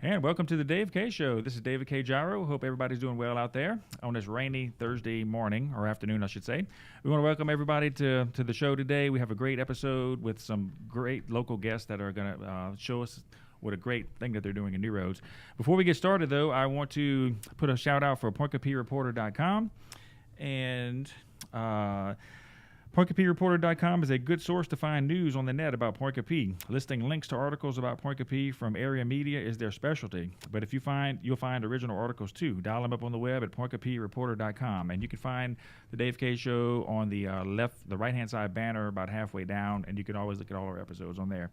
And welcome to the Dave K Show. This is David K. Gyro. Hope everybody's doing well out there on this rainy Thursday morning, or afternoon, I should say. We want to welcome everybody to the show today. We have a great episode with some great local guests that are going to show us what a great thing that they're doing in New Roads. Before we get started, though, I want to put a shout-out for PointCoupieReporter.com. And PointCoupieReporter.com is a good source to find news on the net about Point Coupie. Listing links to articles about Point Coupie from area media is their specialty. But if you'll find original articles too. Dial them up on the web at PointCoupieReporter.com. And you can find the Dave K Show on the the right-hand side banner about halfway down, and you can always look at all our episodes on there.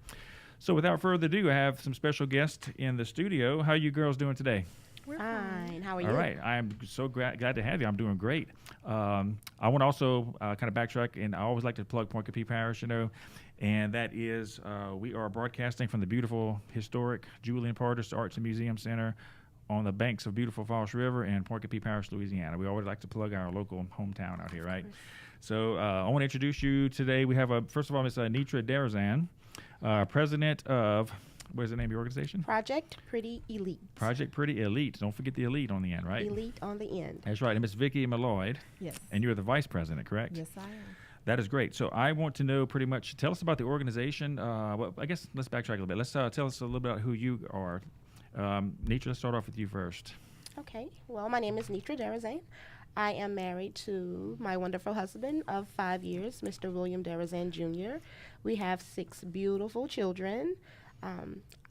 So without further ado, I have some special guests in the studio. How are you girls doing today? We're fine. How are you? All right. I'm so glad to have you. I'm doing great. I want to also kind of backtrack, and I always like to plug Point Coupie Parish, and that is we are broadcasting from the beautiful, historic Julian Partis Arts and Museum Center on the banks of beautiful Falls River in Point Coupie Parish, Louisiana. We always like to plug our local hometown out here, right? So I want to introduce you today. We have, first of all, Ms. Nitra Derozan, president of... What is the name of your organization? Project Pretty Elite. Project Pretty Elite. Don't forget the elite on the end, right? Elite on the end. That's right. And Ms. Vikky Maloid. Yes. And you're the vice president, correct? Yes, I am. That is great. So I want to know pretty much, tell us about the organization. Well, I guess let's backtrack a little bit. Let's tell us a little bit about who you are. Nitra, let's start off with you first. Okay. Well, my name is Nitra Derozan. I am married to my wonderful husband of 5 years, Mr. William Derozan Jr. We have 6 beautiful children.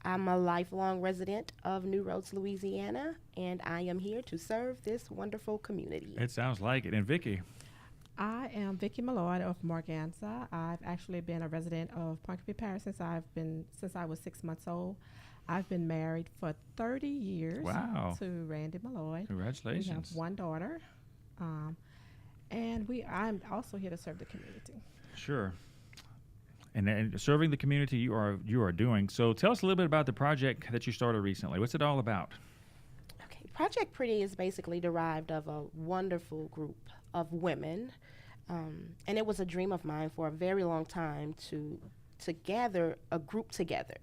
I'm a lifelong resident of New Roads, Louisiana, and I am here to serve this wonderful community. It sounds like it. And Vikky? I am Vikky Maloid of Morganza. I've actually been a resident of Point Coupie Parish since I was 6 months old. I've been married for 30 years to Randy Maloid. Congratulations. We have 1 daughter, and I'm also here to serve the community. Sure. And serving the community you are doing. So tell us a little bit about the project that you started recently. What's it all about? Okay, Project Pretty is basically derived of a wonderful group of women, and it was a dream of mine for a very long time to gather a group together,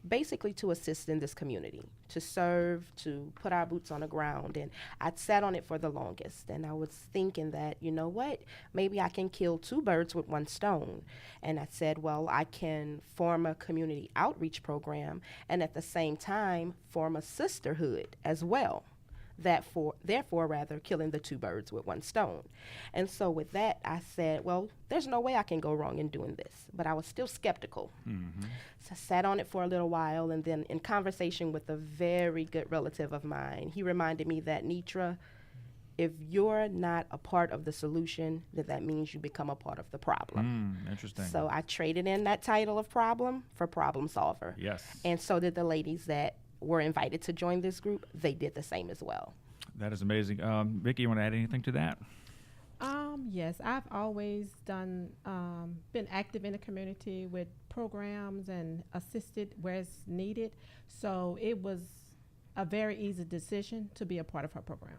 basically to assist in this community, to serve, to put our boots on the ground. And I'd sat on it for the longest, and I was thinking that, you know what, maybe I can kill 2 birds with 1 stone. And I said, well, I can form a community outreach program and at the same time form a sisterhood as well. Therefore, killing the 2 birds with 1 stone. And so with that, I said, well, there's no way I can go wrong in doing this. But I was still skeptical. Mm-hmm. So I sat on it for a little while, and then in conversation with a very good relative of mine, he reminded me that, Nitra, if you're not a part of the solution, then that means you become a part of the problem. Interesting. So I traded in that title of problem for problem solver. Yes. And so did the ladies that were invited to join this group. They did the same as well. That is amazing. Vikky, you want to add anything to that? Yes, I've always been active in the community with programs and assisted where it's needed. So it was a very easy decision to be a part of our program.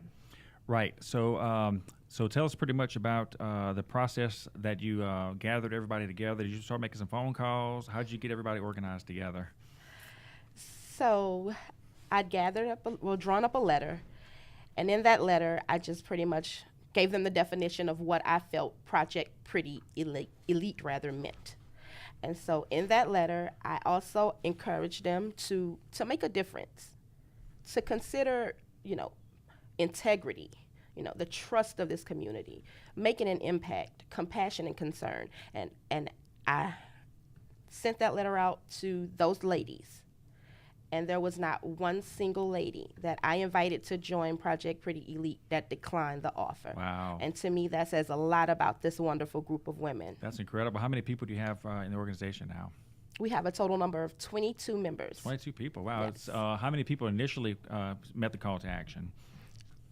Right. So so tell us pretty much about the process that you gathered everybody together. Did you start making some phone calls? How did you get everybody organized together? So I'd drawn up a letter, and in that letter, I just pretty much gave them the definition of what I felt Project Pretty Elite meant. And so in that letter, I also encouraged them to make a difference, to consider, integrity, the trust of this community, making an impact, compassion and concern. And I sent that letter out to those ladies. And there was not one single lady that I invited to join Project Pretty Elite that declined the offer. Wow. And to me, that says a lot about this wonderful group of women. That's incredible. How many people do you have in the organization now? We have a total number of 22 members. 22 people. Wow. Yes. It's, how many people initially met the call to action?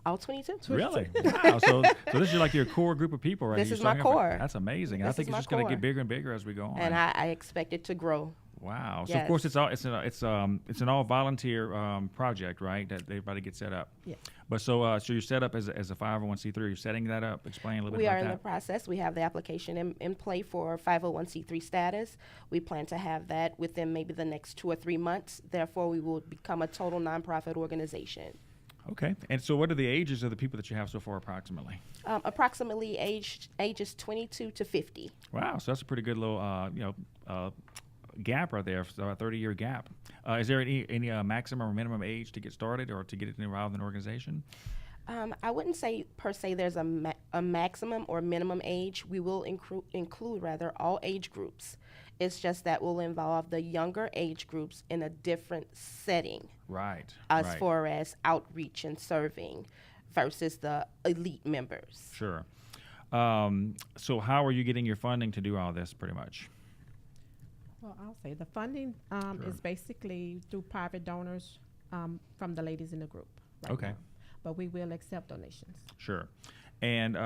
All 22. Really? Wow. So this is like your core group of people, right? This is my core. That's amazing. And I think it's just going to get bigger and bigger as we go on. And I expect it to grow. Wow. So of Yes. course it's an all volunteer project, right? That everybody gets set up. Yeah. But so you're set up as a 501c3. You're setting that up. Explain a little We bit are about in that. the process. We have the application in play for 501c3 status. We plan to have that within maybe the next 2 or 3 months. Therefore, we will become a total nonprofit organization. Okay. And so what are the ages of the people that you have so far approximately? Approximately ages 22 to 50. Wow. So that's a pretty good little gap right there. So a 30-year gap. Is there any maximum or minimum age to get started or to get involved in an organization? I wouldn't say per se there's a maximum or minimum age. We will include all age groups. It's just that will involve the younger age groups in a different setting Right. as right. far as outreach and serving versus the elite members. Sure. So how are you getting your funding to do all this pretty much? Well, I'll say the funding Sure. is basically through private donors from the ladies in the group. Right Okay. now. But we will accept donations. Sure. And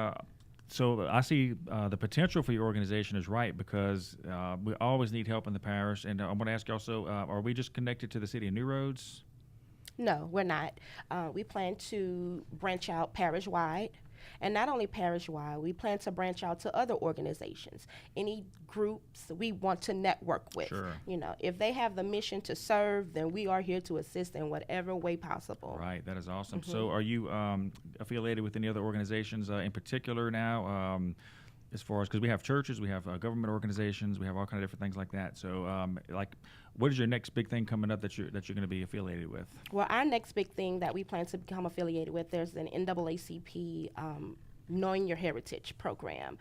so I see the potential for your organization is right because we always need help in the parish. And I want to ask you also, are we just connected to the city of New Roads? No, we're not. We plan to branch out parish-wide. And not only parish-wide, we plan to branch out to other organizations, any groups we want to network with. Sure. You know, if they have the mission to serve, then we are here to assist in whatever way possible. Right. That is awesome. So are you affiliated with any other organizations in particular now? As far as, because we have churches, we have government organizations, we have all kind of different things like that. So, what is your next big thing coming up that you're going to be affiliated with? Well, our next big thing that we plan to become affiliated with, there's an NAACP Knowing Your Heritage program.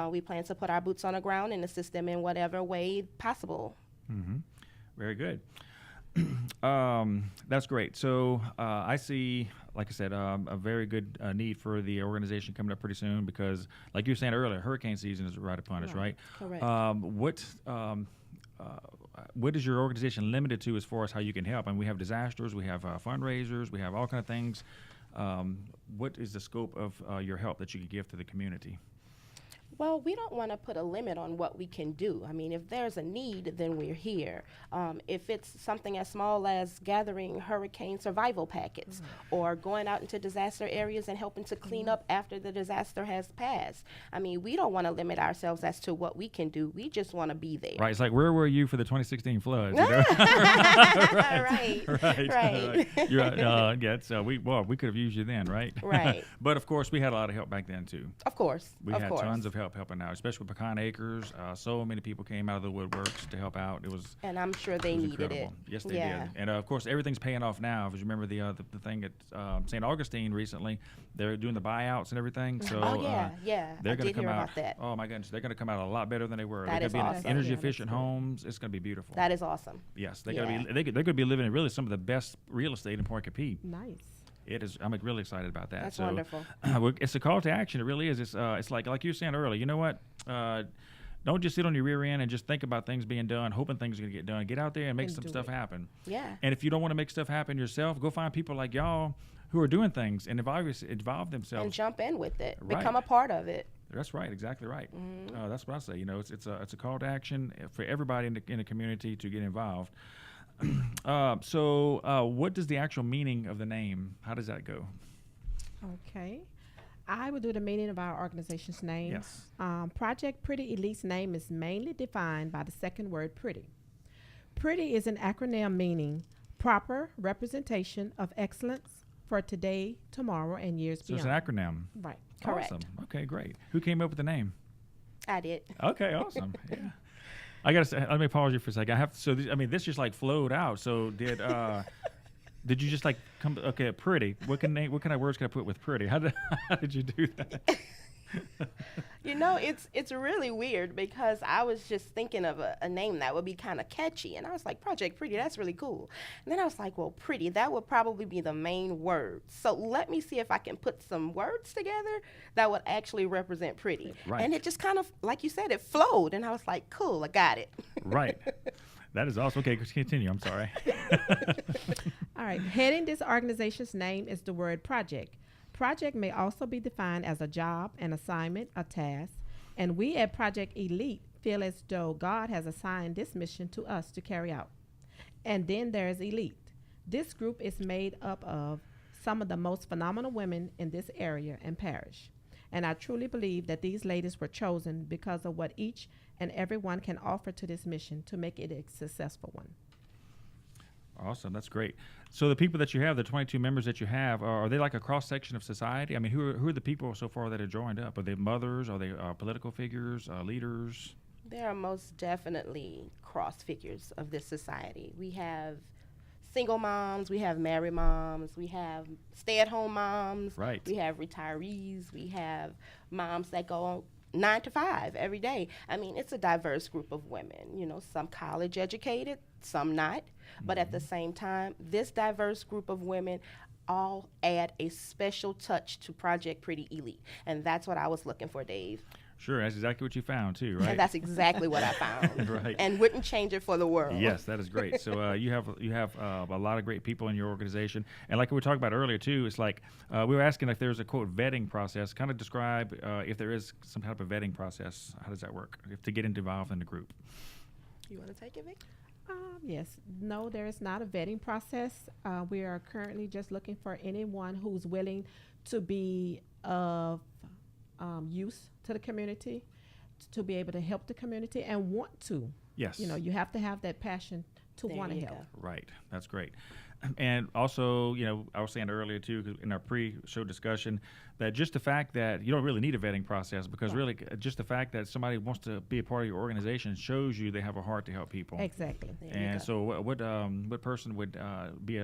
We plan to put our boots on the ground and assist them in whatever way possible. Mm-hmm. Very good. That's great. So I see, like I said, a very good need for the organization coming up pretty soon because, like you were saying earlier, hurricane season is right upon us, right? Correct. What is your organization limited to as far as how you can help? And we have disasters, we have fundraisers, we have all kind of things. What is the scope of your help that you can give to the community? Well, we don't want to put a limit on what we can do. I mean, if there's a need, then we're here. If it's something as small as gathering hurricane survival packets or going out into disaster areas and helping to clean up after the disaster has passed. I mean, we don't want to limit ourselves as to what we can do. We just want to be there. Right. It's like, where were you for the 2016 floods? You know? Right. You're right. Yeah. So we could have used you then, right? Right. But of course, we had a lot of help back then too. Of course. We had tons of help helping out, especially with Pecan Acres. So many people came out of the woodworks to help out. It was And I'm sure they needed incredible. it. Yes, they Yeah. did. And of course, everything's paying off now. If you remember the thing at St. Augustine recently, they're doing the buyouts and everything. So Oh, yeah. they're I going did to come hear out. about that. Oh my goodness, they're going to come out a lot better than they were. That They're is going to awesome. be in energy Yeah, that's efficient good. homes. It's going to be beautiful. That is awesome. Yes, they're Yeah. going to be. They're going to be living in really some of the best real estate in Point Capee. Nice. It is. I'm really excited about that. That's so, wonderful. it's a call to action. It really is. It's like you were saying earlier. You know what? Don't just sit on your rear end and just think about things being done, hoping things are going to get done. Get out there and make And some do stuff it. happen. Yeah. And if you don't want to make stuff happen yourself, go find people like y'all who are doing things and involve themselves. And jump in with it. Right. Become a part of it. That's right, exactly right. That's what I say. You know, it's a call to action for everybody in the community to get involved. So, what does the actual meaning of the name? How does that go? Okay. I will do the meaning of our organization's name. Yes. Project Pretty Elite's name is mainly defined by the second word pretty. Pretty is an acronym meaning proper representation of excellence for today, tomorrow, and years So beyond. it's an acronym. Right. Correct. Awesome. Okay, great. Who came up with the name? I did. Okay, awesome. Yeah. I gotta say, let me pause you for a second. I have to, so this just like flowed out. So did you just like come? Okay, pretty. What kind of words can I put with pretty? How did you do that? You know, it's really weird because I was just thinking of a name that would be kind of catchy. And I was like, Project Pretty, that's really cool. And then I was like, well, pretty, that would probably be the main word. So let me see if I can put some words together that would actually represent pretty. Right. And it just kind of, like you said, it flowed. And I was like, cool, I got it. Right. That is awesome. Okay, continue. I'm sorry. All right. Heading this organization's name is the word project. Project may also be defined as a job, an assignment, a task, and we at Project Elite feel as though God has assigned this mission to us to carry out. And then there's Elite. This group is made up of some of the most phenomenal women in this area and parish. And I truly believe that these ladies were chosen because of what each and every one can offer to this mission to make it a successful one. Awesome. That's great. So the people that you have, the 22 members that you have, are they like a cross section of society? I mean, who are the people so far that are joined up? Are they mothers? Are they political figures, leaders? There are most definitely cross figures of this society. We have single moms, we have married moms, we have stay-at-home moms, right. We have retirees, we have moms that go 9 to 5 every day. I mean, it's a diverse group of women, you know, some college educated, some not, but at the same time, this diverse group of women all add a special touch to Project Pretty Elite, and that's what I was looking for, Dave. Sure, that's exactly what you found too, right? And that's exactly what I found, right? And wouldn't change it for the world. Yes, that is great. So you have a lot of great people in your organization, and like we talked about earlier too, it's like we were asking if there's a quote vetting process. Kind of describe if there is some type of vetting process. How does that work to get involved in the group? You want to take it, Vic? Yes. No, there is not a vetting process. We are currently just looking for anyone who's willing to be of use to the community, to be able to help the community and want to. Yes. You know, you have to have that passion to want to help. Right. That's great. And also, you know, I was saying earlier too, 'cause in our pre-show discussion, that just the fact that you don't really need a vetting process, because really just the fact that somebody wants to be a part of your organization shows you they have a heart to help people. Exactly. And so, what person would be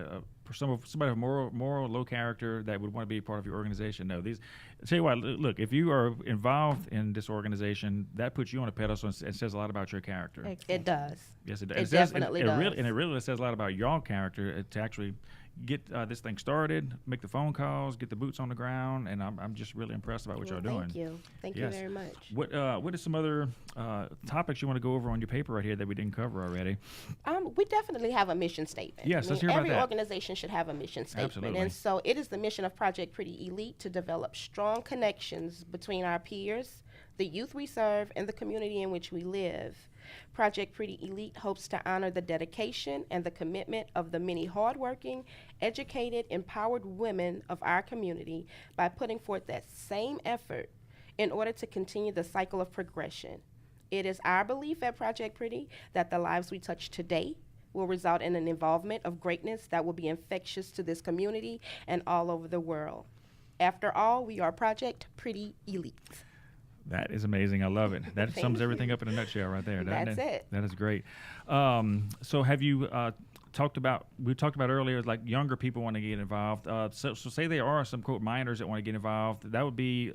somebody of moral, low character that would want to be a part of your organization? No, these. I'll tell you what. Look, if you are involved in this organization, that puts you on a pedestal and says a lot about your character. Exactly. It does. Yes, it does. It definitely does. And it really says a lot about your character to actually get this thing started, make the phone calls, get the boots on the ground, and I'm just really impressed about what y'all doing. Thank you. Thank you very much. What are some other topics you want to go over on your paper right here that we didn't cover already? We definitely have a mission statement. Yes, let's hear about that. Every organization should have a mission statement. Absolutely. And so it is the mission of Project Pretty Elite to develop strong connections between our peers, the youth we serve, and the community in which we live. Project Pretty Elite hopes to honor the dedication and the commitment of the many hardworking, educated, empowered women of our community by putting forth that same effort in order to continue the cycle of progression. It is our belief at Project Pretty that the lives we touch today will result in an involvement of greatness that will be infectious to this community and all over the world. After all, we are Project Pretty Elite. That is amazing. I love it. That sums everything up in a nutshell right there. That's it. That is great. So have you we talked about earlier, like younger people want to get involved. So say there are some quote minors that want to get involved. That would be,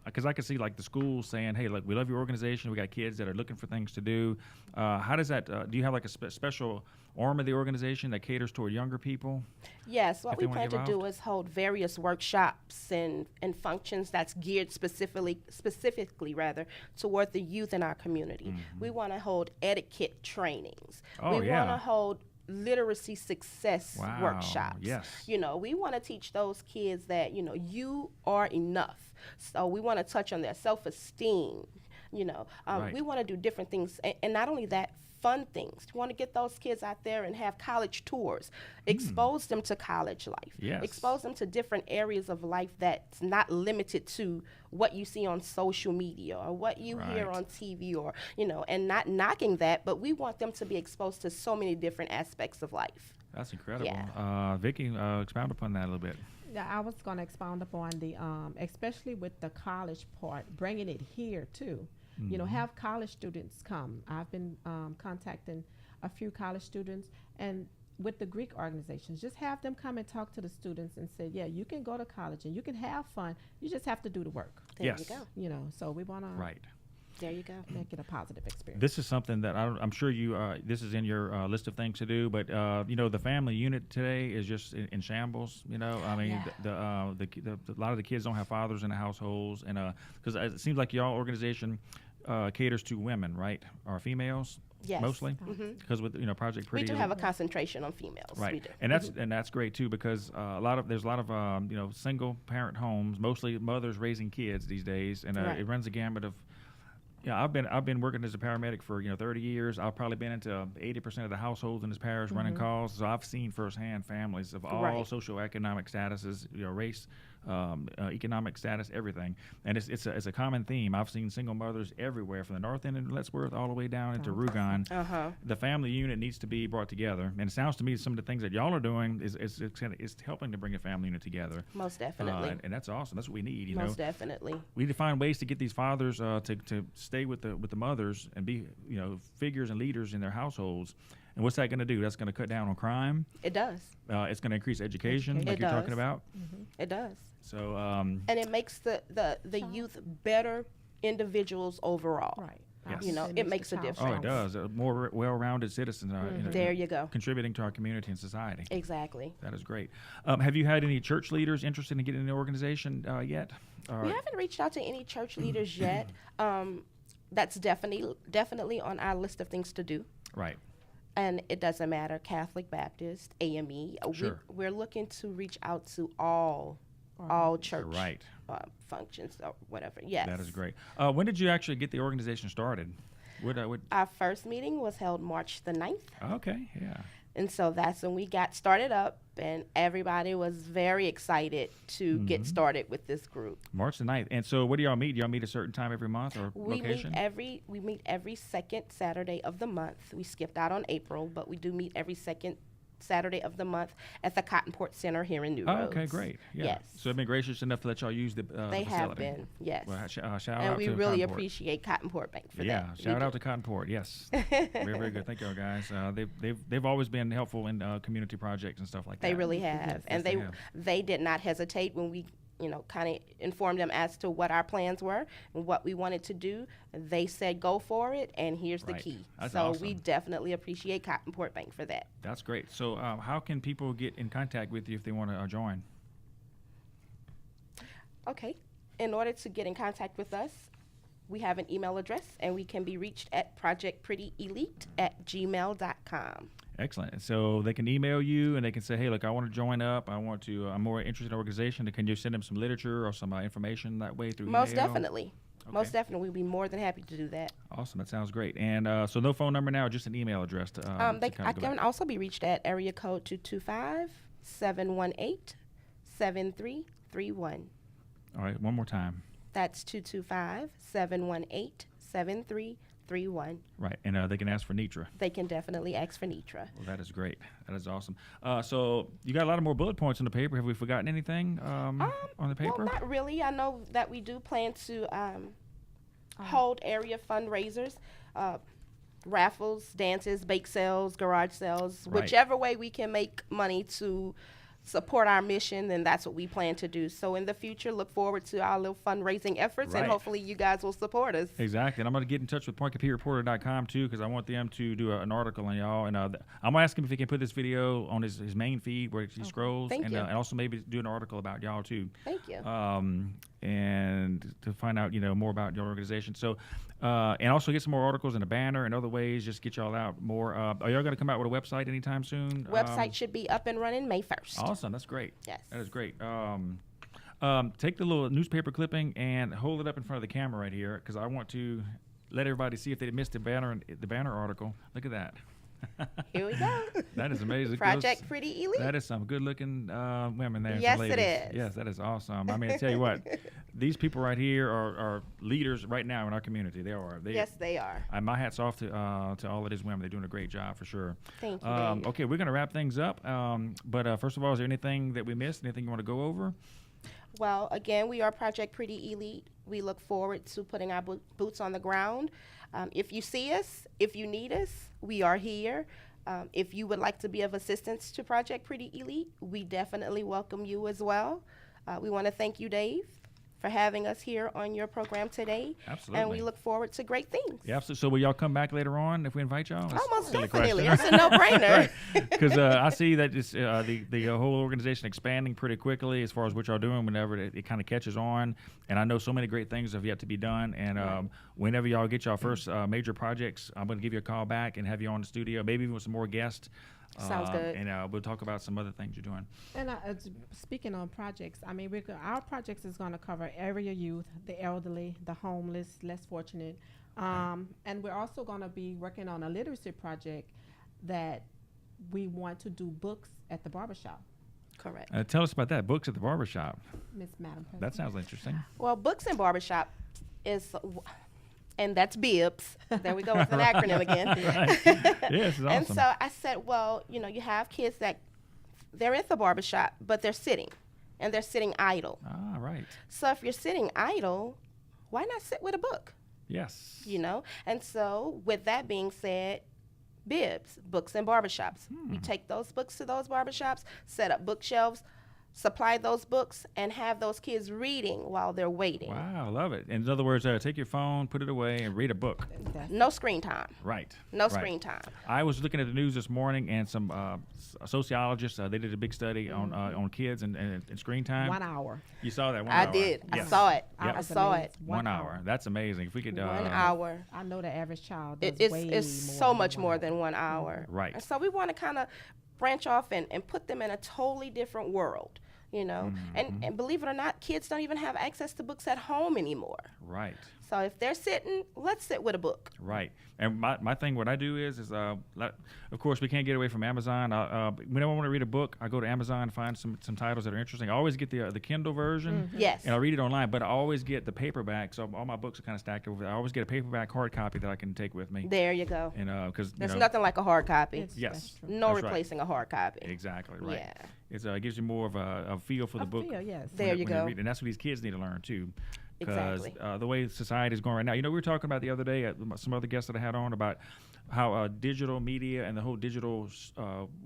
because I can see like the schools saying, hey, look, we love your organization. We got kids that are looking for things to do. How does that, do you have like a special arm of the organization that caters toward younger people? Yes, what we plan to do is hold various workshops and functions that's geared specifically toward the youth in our community. Mm-hmm. We want to hold etiquette trainings. We want to hold literacy success workshops. Yes. You know, we want to teach those kids that, you know, you are enough. So we want to touch on their self-esteem. You know, we want to do different things. And not only that, fun things. We want to get those kids out there and have college tours, expose them to college life, expose them to different areas of life that's not limited to what you see on social media or what you hear on TV, or, you know, and not knocking that, but we want them to be exposed to so many different aspects of life. That's incredible. Yeah. Vikky, expound upon that a little bit. Yeah, I was going to expound upon the, especially with the college part, bringing it here too. You know, have college students come. I've been contacting a few college students, and with the Greek organizations, just have them come and talk to the students and say, yeah, you can go to college and you can have fun. You just have to do the work. There you go. You know, so we want to There you go. make it a positive experience. This is something that I'm sure you, this is in your list of things to do, but, you know, the family unit today is just in shambles, you know. I mean, a lot of the kids don't have fathers in the households, and because it seems like y'all organization caters to women, right, or females? Yes. Mostly, because with Project Pretty, we do have a concentration on females. Right, we do. And that's great too, because there's a lot of single parent homes, mostly mothers raising kids these days, and it runs a gamut of Yeah, I've been working as a paramedic for 30 years. I've probably been into 80% of the households in this parish running calls. So I've seen firsthand families of all Right. socioeconomic statuses, race, economic status, everything. And it's a common theme. I've seen single mothers everywhere, from the north end of Lettsworth all the way down into Rougon. Uh-huh. The family unit needs to be brought together, and it sounds to me some of the things that y'all are doing is helping to bring a family unit together. Most definitely. And that's awesome. That's what we need. Most definitely. We need to find ways to get these fathers to stay with the mothers and be figures and leaders in their households. And what's that going to do? That's going to cut down on crime. It does. It's going to increase education, like It you're does. talking about. It does. So And it makes the youth better individuals overall. Right. Yes. It makes a difference. oh, it does. More well-rounded citizens There you go. contributing to our community and society. Exactly. That is great. Have you had any church leaders interested in getting in the organization yet? We haven't reached out to any church leaders yet. That's definitely on our list of things to do. Right. And it doesn't matter, Catholic, Baptist, AME. Sure. We're looking to reach out to all church Right. functions or whatever. Yes. That is great. When did you actually get the organization started? Our first meeting was held March the 9th. Okay, yeah. And so that's when we got started up, and everybody was very excited to get started with this group. March the 9th. And so what do y'all meet? Do y'all meet a certain time every month or We location? meet every second Saturday of the month. We skipped out on April, but we do meet every second Saturday of the month at the Cottonport Center here in New Oh, Roads. okay, great. Yeah. Yes. So they've been gracious enough to let y'all use the They facility. have been, yes. Well, shout And out we to really Cottonport. appreciate Cottonport Bank for Yeah, that. shout out to Cottonport. Yes, very, very good. Thank y'all guys. They've always been helpful in community projects and stuff like that. They really have. And they have. they did not hesitate when we, kind of informed them as to what our plans were and what we wanted to do. They said, go for it, and here's the Right. key. That's so awesome. we definitely appreciate Cottonport Bank for that. That's great. So how can people get in contact with you if they want to join? Okay. In order to get in contact with us, we have an email address, and we can be reached at projectprettyelite@gmail.com. Excellent. So they can email you and they can say, hey, look, I want to join up. I'm more interested in the organization. Can you send them some literature or some information that way through Most email? definitely. Okay. Most definitely. We'd be more than happy to do that. Awesome. That sounds great. And so no phone number now, just an email address. To I kinda go can back. also be reached at area code 225-718-7331. All right. One more time. That's 225-718-7331. Right. And they can ask for Nitra. They can definitely ask for Nitra. Well, that is great. That is awesome. So you got a lot of more bullet points on the paper. Have we forgotten anything on the paper? Well, not really. I know that we do plan to hold area fundraisers, raffles, dances, bake sales, garage sales, Right. whichever way we can make money to support our mission, then that's what we plan to do. So in the future, look forward to our little fundraising efforts, Right. and hopefully you guys will support us. Exactly. And I'm going to get in touch with PointComputerReporter.com too, because I want them to do an article on y'all. And I'm going to ask him if he can put this video on his main feed where he scrolls. Thank you. And also maybe do an article about y'all too. Thank you. And to find out, more about your organization. So, and also get some more articles and a banner and other ways, just get y'all out more. Are y'all going to come out with a website anytime soon? Website should be up and running May 1st. Awesome. That's great. Yes. That is great. Take the little newspaper clipping and hold it up in front of the camera right here, because I want to let everybody see if they missed the banner article. Look at that. Here we go. That is amazing. Project Pretty Elite. That is some good-looking women there. Yes, some it ladies. is. Yes, that is awesome. I mean, I tell you what, these people right here are leaders right now in our community. They are. Yes, they are. My hat's off to all of these women. They're doing a great job for sure. Thank you, Dave. Okay, we're going to wrap things up. But first of all, is there anything that we missed? Anything you want to go over? Well, again, we are Project Pretty Elite. We look forward to putting our boots on the ground. If you see us, if you need us, we are here. If you would like to be of assistance to Project Pretty Elite, we definitely welcome you as well. We want to thank you, Dave, for having us here on your program today. Absolutely. And we look forward to great things. Yeah, so will y'all come back later on if we invite y'all? That's Almost a silly definitely. question. That's a no-brainer. Because I see that the whole organization expanding pretty quickly as far as what y'all doing whenever it kind of catches on. And I know so many great things have yet to be done. And whenever y'all get y'all first major projects, I'm going to give you a call back and have you on the studio, maybe even with some more guests. Sounds good. And we'll talk about some other things you're doing. And speaking on projects, I mean, our projects is going to cover area youth, the elderly, the homeless, less fortunate, And we're also going to be working on a literacy project that we want to do books at the barbershop. Correct. Tell us about that. Books at the barbershop. Madam President. That sounds interesting. Well, books and barbershop is, and that's BIBS. There we go with an acronym again. Right. Yes, it's awesome. And so I said, well, you have kids that they're at the barbershop, but they're sitting, and they're sitting idle. Ah, right. So if you're sitting idle, why not sit with a book? Yes. And so with that being said, BIBS, books and barbershops. We take those books to those barbershops, set up bookshelves, supply those books, and have those kids reading while they're waiting. Wow, I love it. In other words, take your phone, put it away, and read a book. No screen time. Right. No right. screen time. I was looking at the news this morning, and some sociologists, they did a big study on kids and screen time. 1 hour. You saw that 1 I hour? did. Yes. I saw it. Yep. I saw it. 1 hour. That's amazing. If we could. 1 hour. I know the average child does It's way so more much than more 1 than 1 hour. Right. And so we want to kind of branch off and put them in a totally different world. And believe it or not, kids don't even have access to books at home anymore. Right. So if they're sitting, let's sit with a book. Right. And my thing, what I do is of course, we can't get away from Amazon. Whenever I want to read a book, I go to Amazon and find some titles that are interesting. I always get the Kindle version. Yes. And I read it online, but I always get the paperback. So all my books are kind of stacked over there. I always get a paperback hard copy that I can take with me. There you go. And because There's nothing like a hard copy. Yes. That's true. No That's right. replacing a hard copy. Exactly. Right. Yeah. It gives you more of a feel for the book. Feel, yes. There you go. And that's what these kids need to learn too. Because Exactly. the way society is going right now, we were talking about the other day, some other guests that I had on about how digital media and the whole digital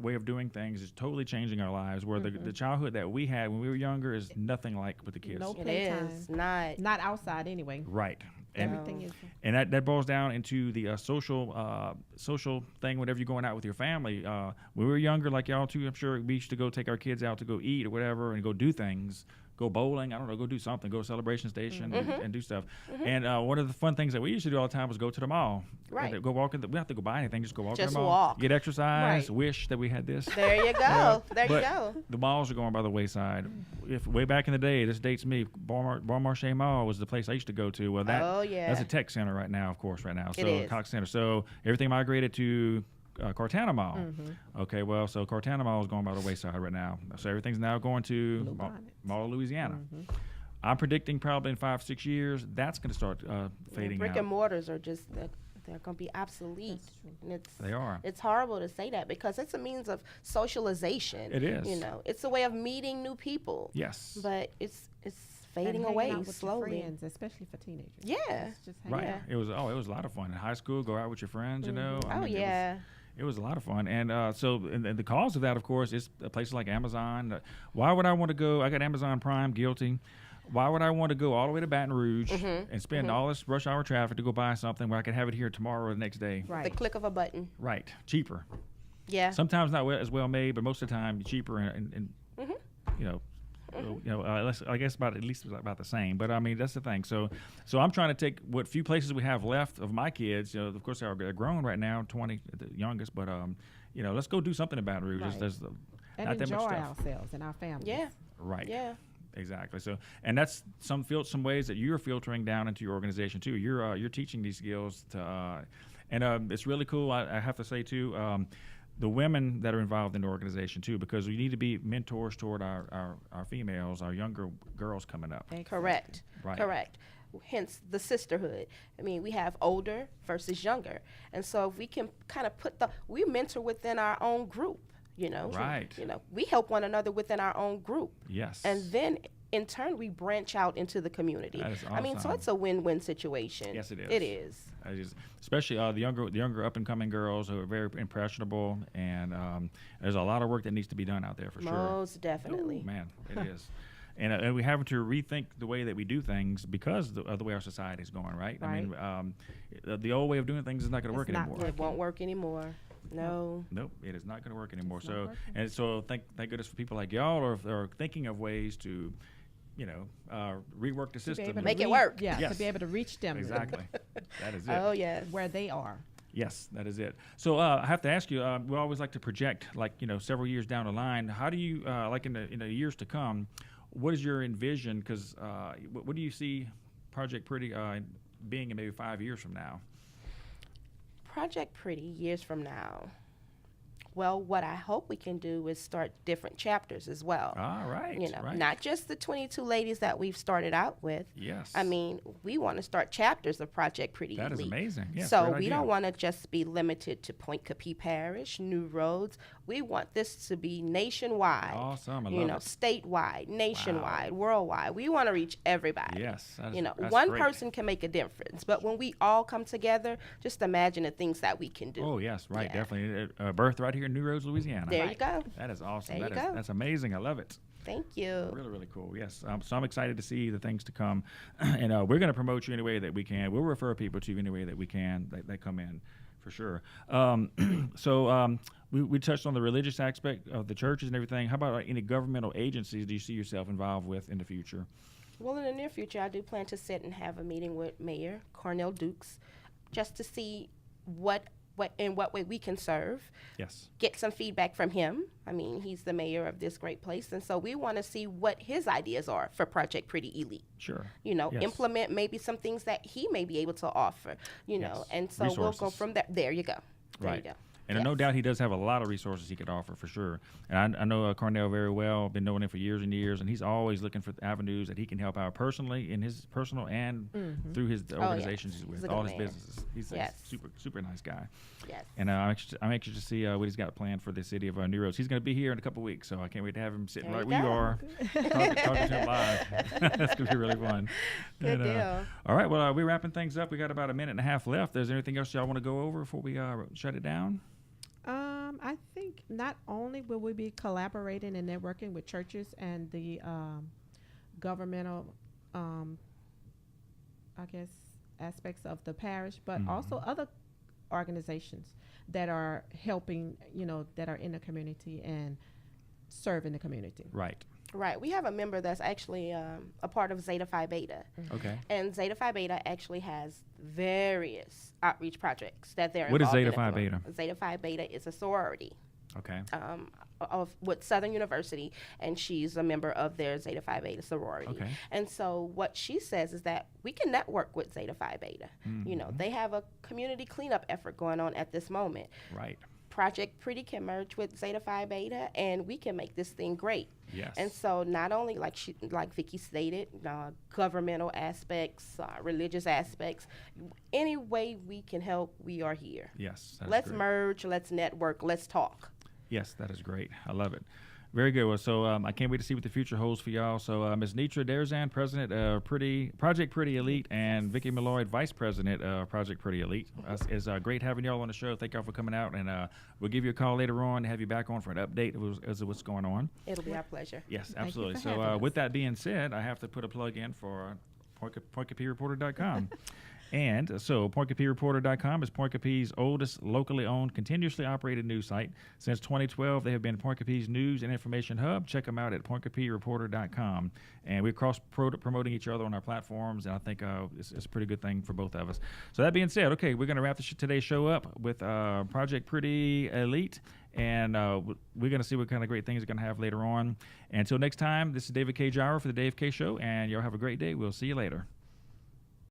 way of doing things is totally changing our lives. Where the childhood that we had when we were younger is nothing like with the kids. No It playtime. is not. Not outside anyway. Right. And Everything is. and that boils down into the social thing whenever you're going out with your family. When we were younger, like y'all too, I'm sure we used to go take our kids out to go eat or whatever and go do things. Go bowling, I don't know, go do something, go to Celebration Station and do stuff. And one of the fun things that we used to do all the time was go to the mall. Right. And go walk we don't have to go buy anything, just go walk to Just the mall. walk. Get exercise, Right. wish that we had this. There you go. There you But go. the malls are going by the wayside. If way back in the day, this dates me. Bon Marché Mall was the place I used to go to. Well, Oh, yeah. that's a tech center right now, of course, right now. It So is. Cox Center. So everything migrated to Cartana Mall. Okay, well, so Cartana Mall is going by the wayside right now. So everything's now going to Mall of Louisiana. I'm predicting probably in 5-6 years that's going to start fading Brick out. and mortars are just they're going to be obsolete. That's true. And They are. It's horrible to say that because it's a means of socialization. It is. It's a way of meeting new people. Yes. But it's And fading hanging away out with your slowly. friends, especially for teenagers. Yeah. It's just hanging Right. out. It was a lot of fun in high school. Go out with your friends, you know. I Oh mean, yeah. It was a lot of fun, and and the cause of that, of course, is places like Amazon. Why would I want to go? I got Amazon Prime, guilty. Why would I want to go all the way to Baton Rouge and spend all this rush hour traffic to go buy something where I could have it here tomorrow or the next day? Right. The click of a button. Right, cheaper. Yeah. Sometimes not as well made, but most of the time cheaper and you know. I guess at least about the same. But I mean, that's the thing. So I'm trying to take what few places we have left of my kids. Of course, they're grown right now, 20 at the youngest. But let's go do something in Baton Rouge. Right. There's And not that enjoy much stuff. ourselves and our families. Yeah. Right. Yeah. Exactly. So, and that's some ways that you're filtering down into your organization too. You're teaching these skills to, and it's really cool. I have to say too. The women that are involved in the organization too, because we need to be mentors toward our females, our younger girls coming up. Correct. Right. Correct. Hence the sisterhood. I mean, we have older versus younger. And so if we can kind of we mentor within our own group, Right. We help one another within our own group. Yes. And then in turn, we branch out into the community. That is I mean, so awesome. it's a win-win situation. Yes, it is. It is. Especially the younger up and coming girls who are very impressionable, and there's a lot of work that needs to be done out there for sure. Most definitely. Ooh, man, it is. And we have to rethink the way that we do things because of the way our society is going, right? I mean, the old way of doing things is not going to work It's not anymore. It won't work anymore. No. Nope, it is not going to work anymore. It's not So, working. and so thank goodness for people like y'all are thinking of ways to, rework the To be system. able to Make it work. Yeah, Yes. to be able to reach them Exactly. That is it. Oh, yes. where they are. Yes, that is it. So I have to ask you. We always like to project, several years down the line. How do you, in the years to come, what is your envision? Because what do you see Project Pretty being in maybe 5 years from now? Project Pretty years from now. Well, what I hope we can do is start different chapters as well. All right. You know, right. not just the 22 ladies that we've started out with. Yes. I mean, we want to start chapters of Project Pretty That is Elite. amazing. Yes, So great we idea. don't want to just be limited to Point Capee Parish, New Roads. We want this to be nationwide. Awesome. I You love know, it. statewide, nationwide, worldwide. We want to reach everybody. Yes. That is, You know, that's one great. person can make a difference, but when we all come together, just imagine the things that we can do. Oh, yes. Right. Yeah. Definitely. Birth right here in New Roads, Louisiana. There you go. That is awesome. There you go. That's amazing. I love it. Thank you. Really, really cool. Yes. So I'm excited to see the things to come. And we're going to promote you any way that we can. We'll refer people to you any way that we can that come in, for sure. We touched on the religious aspect of the churches and everything. How about any governmental agencies do you see yourself involved with in the future? Well, in the near future, I do plan to sit and have a meeting with Mayor Cornell Dukes just to see in what way we can serve, Yes. get some feedback from him. I mean, he's the mayor of this great place, and so we want to see what his ideas are for Project Pretty Elite. Sure. You know, Yes. implement maybe some things that he may be able to offer, you know, Yes. and so we'll go Resources. from there. There you go. There Right. you go. And no doubt he does have a lot of resources he could offer, for sure. And I know Cornell very well. Been knowing him for years and years, and he's always looking for avenues that he can help out personally in his personal and through his yeah. organizations he's He's with, a all good his man. businesses. He's Yes. a super nice guy. Yes. And I'm anxious to see what he's got planned for the city of New Roads. He's going to be here in a couple weeks, so I can't wait to have him sitting There right you where you go. are, talking to him live. That's going to be really fun. Good And, deal. all right, well, we're wrapping things up. We got about a minute and a half left. Is there anything else y'all want to go over before we shut it down? I think not only will we be collaborating and networking with churches and the governmental, I guess, aspects of the parish, but also other organizations that are helping, you know, that are in the community and serving the community. Right. Right. We have a member that's actually a part of Zeta Phi Beta. Okay. And Zeta Phi Beta actually has various outreach projects that they're What is involved Zeta in Phi at the Beta? moment. Zeta Phi Beta is a sorority Okay. with Southern University, and she's a member of their Zeta Phi Beta sorority. Okay. And so what she says is that we can network with Zeta Phi Beta. You know, they have a community cleanup effort going on at this moment. Right. Project Pretty can merge with Zeta Phi Beta, and we can make this thing great. Yes. And so not only like Vikky stated, governmental aspects, religious aspects, any way we can help, we are here. Yes. that is Let's great. merge, let's network, let's talk. Yes, that is great. I love it. Very good. Well, so I can't wait to see what the future holds for y'all. So Ms. Nitra Derozan, President of Project Pretty Elite, and Vikky Maloid, Vice President of Project Pretty Elite. It's great having y'all on the show. Thank y'all for coming out, and we'll give you a call later on to have you back on for an update as to what's going on. It'll be our pleasure. Yes, Thank you absolutely. for So having us. with that being said, I have to put a plug in for PointCapeeReporter.com. And so PointCapeeReporter.com is Point Capee's oldest locally owned, continuously operated news site. Since 2012, they have been Point Capee's news and information hub. Check them out at PointCapeeReporter.com. And we're cross-promoting each other on our platforms, and I think it's a pretty good thing for both of us. So that being said, okay, we're going to wrap today's show up with Project Pretty Elite. And we're going to see what kind of great things we're going to have later on. And until next time, this is David K. Jara for the Dave K. Show, and y'all have a great day. We'll see you later.